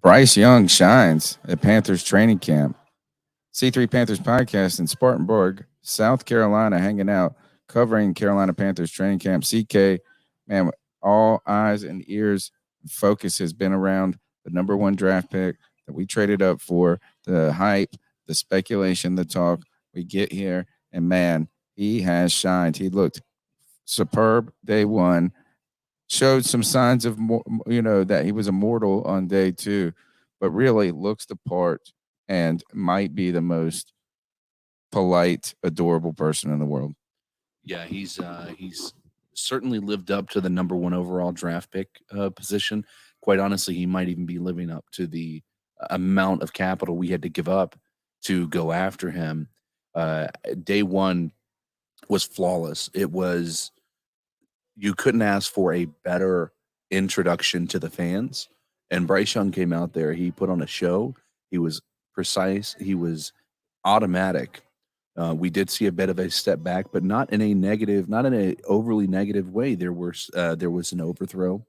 Bryce Young shines at Panthers training camp. C3 Panthers podcast in Spartanburg, South Carolina, hanging out, covering Carolina Panthers training camp. CK, man, all eyes and ears and focus has been around the number one draft pick that we traded up for, the hype, the speculation, the talk. We get here, and man, he has shined. He looked superb day one, showed some signs of that he was immortal on day two, but really looks the part and might be the most polite, adorable person in the world. Yeah, he's certainly lived up to the number one overall draft pick position. Quite honestly, he might even be living up to the amount of capital we had to give up to go after him. Uh, Day one was flawless. It was You couldn't ask for a better introduction to the fans. And Bryce Young came out there. He put on a show. He was precise. He was automatic. We did see a bit of a step back, but not in a overly negative way. There was an overthrow.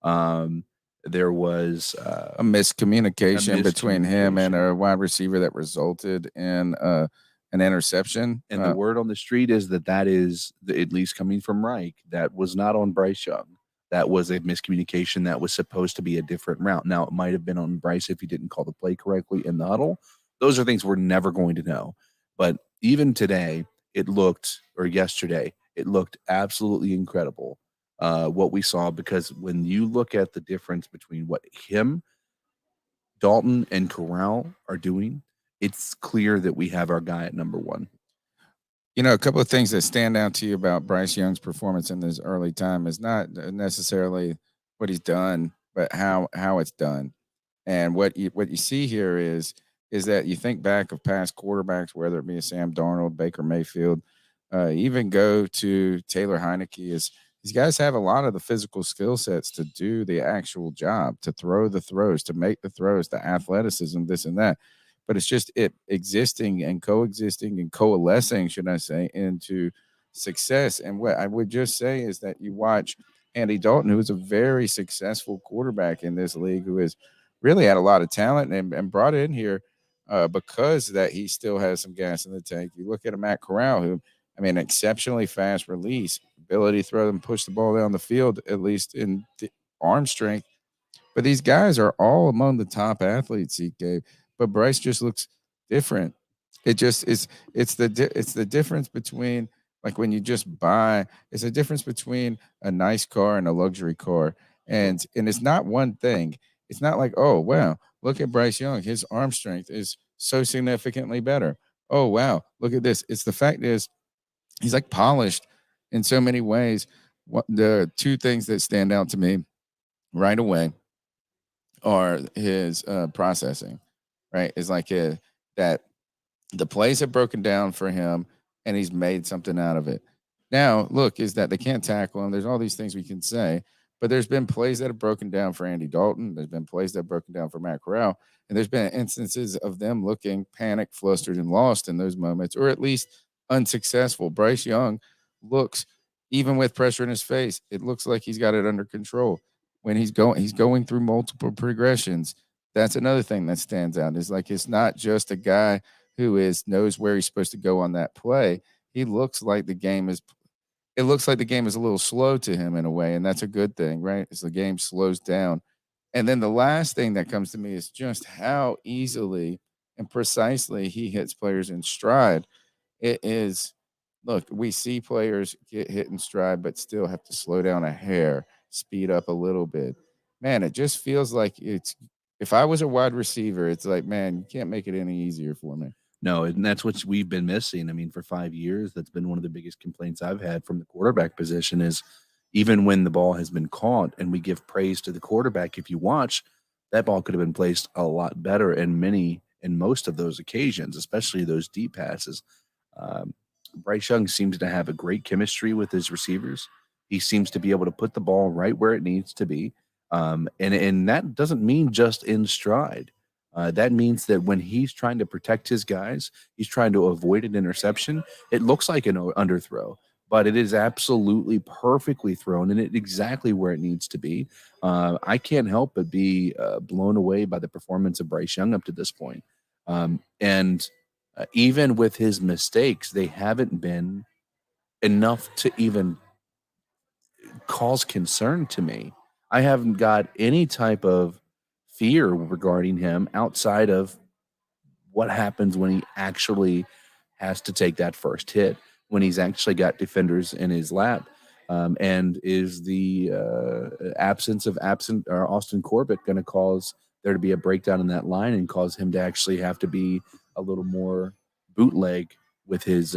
Um, there was A miscommunication between him and miscommunication. a wide receiver that resulted in an interception. And the word on the street is that is, at least coming from Reich, that was not on Bryce Young. That was a miscommunication. That was supposed to be a different route. Now, it might have been on Bryce if he didn't call the play correctly in the huddle. Those are things we're never going to know. But even today, or yesterday, it looked absolutely incredible what we saw, because when you look at the difference between what him, Dalton, and Corral are doing, it's clear that we have our guy at number one. A couple of things that stand out to you about Bryce Young's performance in this early time is not necessarily what he's done, but how it's done. And what you see here is that you think back of past quarterbacks, whether it be a Sam Darnold, Baker Mayfield, even go to Taylor Heineke. Is these guys have a lot of the physical skill sets to do the actual job, to throw the throws, to make the throws, the athleticism, this and that. But it's just it existing and coexisting and coalescing, should I say, into success. And what I would just say is that you watch Andy Dalton, who is a very successful quarterback in this league, who has really had a lot of talent and brought in here because that he still has some gas in the tank. You look at a Matt Corral, who, I mean, exceptionally fast release, ability to throw and push the ball down the field, at least in arm strength. But these guys are all among the top athletes he gave. But Bryce just looks different. It just is. It's the difference between, like, when you just buy. It's a difference between a nice car and a luxury car, and it's not one thing. It's not like, oh wow, look at Bryce Young. His arm strength is so significantly better. Oh wow, look at this. It's the fact is he's like polished in so many ways. What the two things that stand out to me right away are his processing, right? It's like that the plays have broken down for him and he's made something out of it. Now, look, is that they can't tackle him. There's all these things we can say, but there's been plays that have broken down for Andy Dalton. There's been plays that have broken down for Matt Corral. And there's been instances of them looking panicked, flustered, and lost in those moments, or at least unsuccessful. Bryce Young looks, even with pressure in his face, it looks like he's got it under control. When he's going through multiple progressions. That's another thing that stands out. Is like it's not just a guy who is knows where he's supposed to go on that play. He looks like the game is it looks like the game is a little slow to him in a way, and that's a good thing, right? As the game slows down. And then the last thing that comes to me is just how easily and precisely he hits players in stride. It is look, we see players get hit in stride, but still have to slow down a hair, speed up a little bit. Man, it just feels like it's if I was a wide receiver, it's like, man, you can't make it any easier for me. No, and that's what we've been missing. I mean, for 5 years, that's been one of the biggest complaints I've had from the quarterback position is even when the ball has been caught and we give praise to the quarterback, if you watch, that ball could have been placed a lot better in most of those occasions, especially those deep passes. Um, Bryce Young seems to have a great chemistry with his receivers. He seems to be able to put the ball right where it needs to be. And that doesn't mean just in stride. That means that when he's trying to protect his guys, he's trying to avoid an interception. It looks like an underthrow, but it is absolutely perfectly thrown and it exactly where it needs to be. I can't help but be blown away by the performance of Bryce Young up to this point. And even with his mistakes, they haven't been enough to even cause concern to me. I haven't got any type of fear regarding him outside of what happens when he actually has to take that first hit, when he's actually got defenders in his lap. And is the absence of absent or Austin Corbett going to cause there to be a breakdown in that line and cause him to actually have to be a little more bootleg with his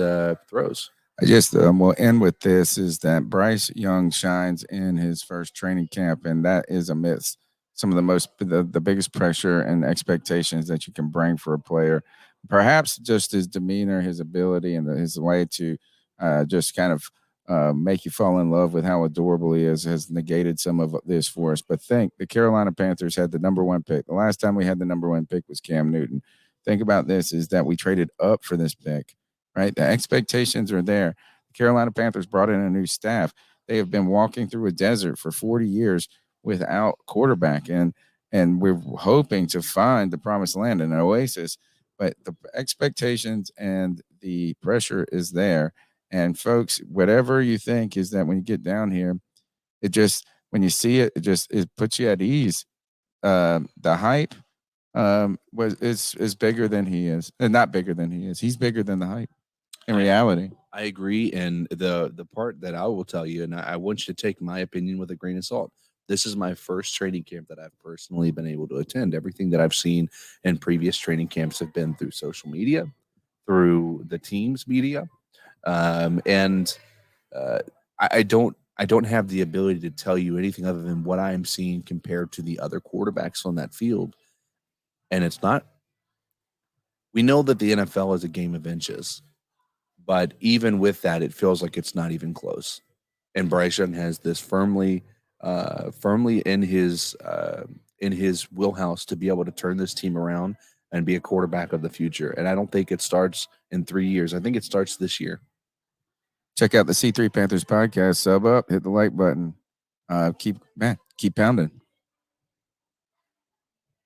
throws? I just will end with this is that Bryce Young shines in his first training camp, and that is amidst some of the biggest pressure and expectations that you can bring for a player. Perhaps just his demeanor, his ability, and his way to just kind of make you fall in love with how adorable he is has negated some of this for us. But think the Carolina Panthers had the number one pick. The last time we had the number one pick was Cam Newton. Think about this: is that we traded up for this pick, right? The expectations are there. The Carolina Panthers brought in a new staff. They have been walking through a desert for 40 years without quarterback, and we're hoping to find the promised land and an oasis. But the expectations and the pressure is there. And folks, whatever you think is that when you get down here, it just when you see it, it puts you at ease. The hype was is bigger than he is, not bigger than he is. He's bigger than the hype in I reality. I agree, and the part that I will tell you, and I want you to take my opinion with a grain of salt. This is my first training camp that I've personally been able to attend. Everything that I've seen in previous training camps have been through social media, through the team's media, and uh, I don't have the ability to tell you anything other than what I am seeing compared to the other quarterbacks on that field. And it's not. We know that the NFL is a game of inches, but even with that, it feels like it's not even close. And Bryce Young has this firmly in his wheelhouse to be able to turn this team around and be a quarterback of the future. And I don't think it starts in 3 years. I think it starts this year. Check out the C3 Panthers podcast. Sub up, hit the like button. Keep pounding.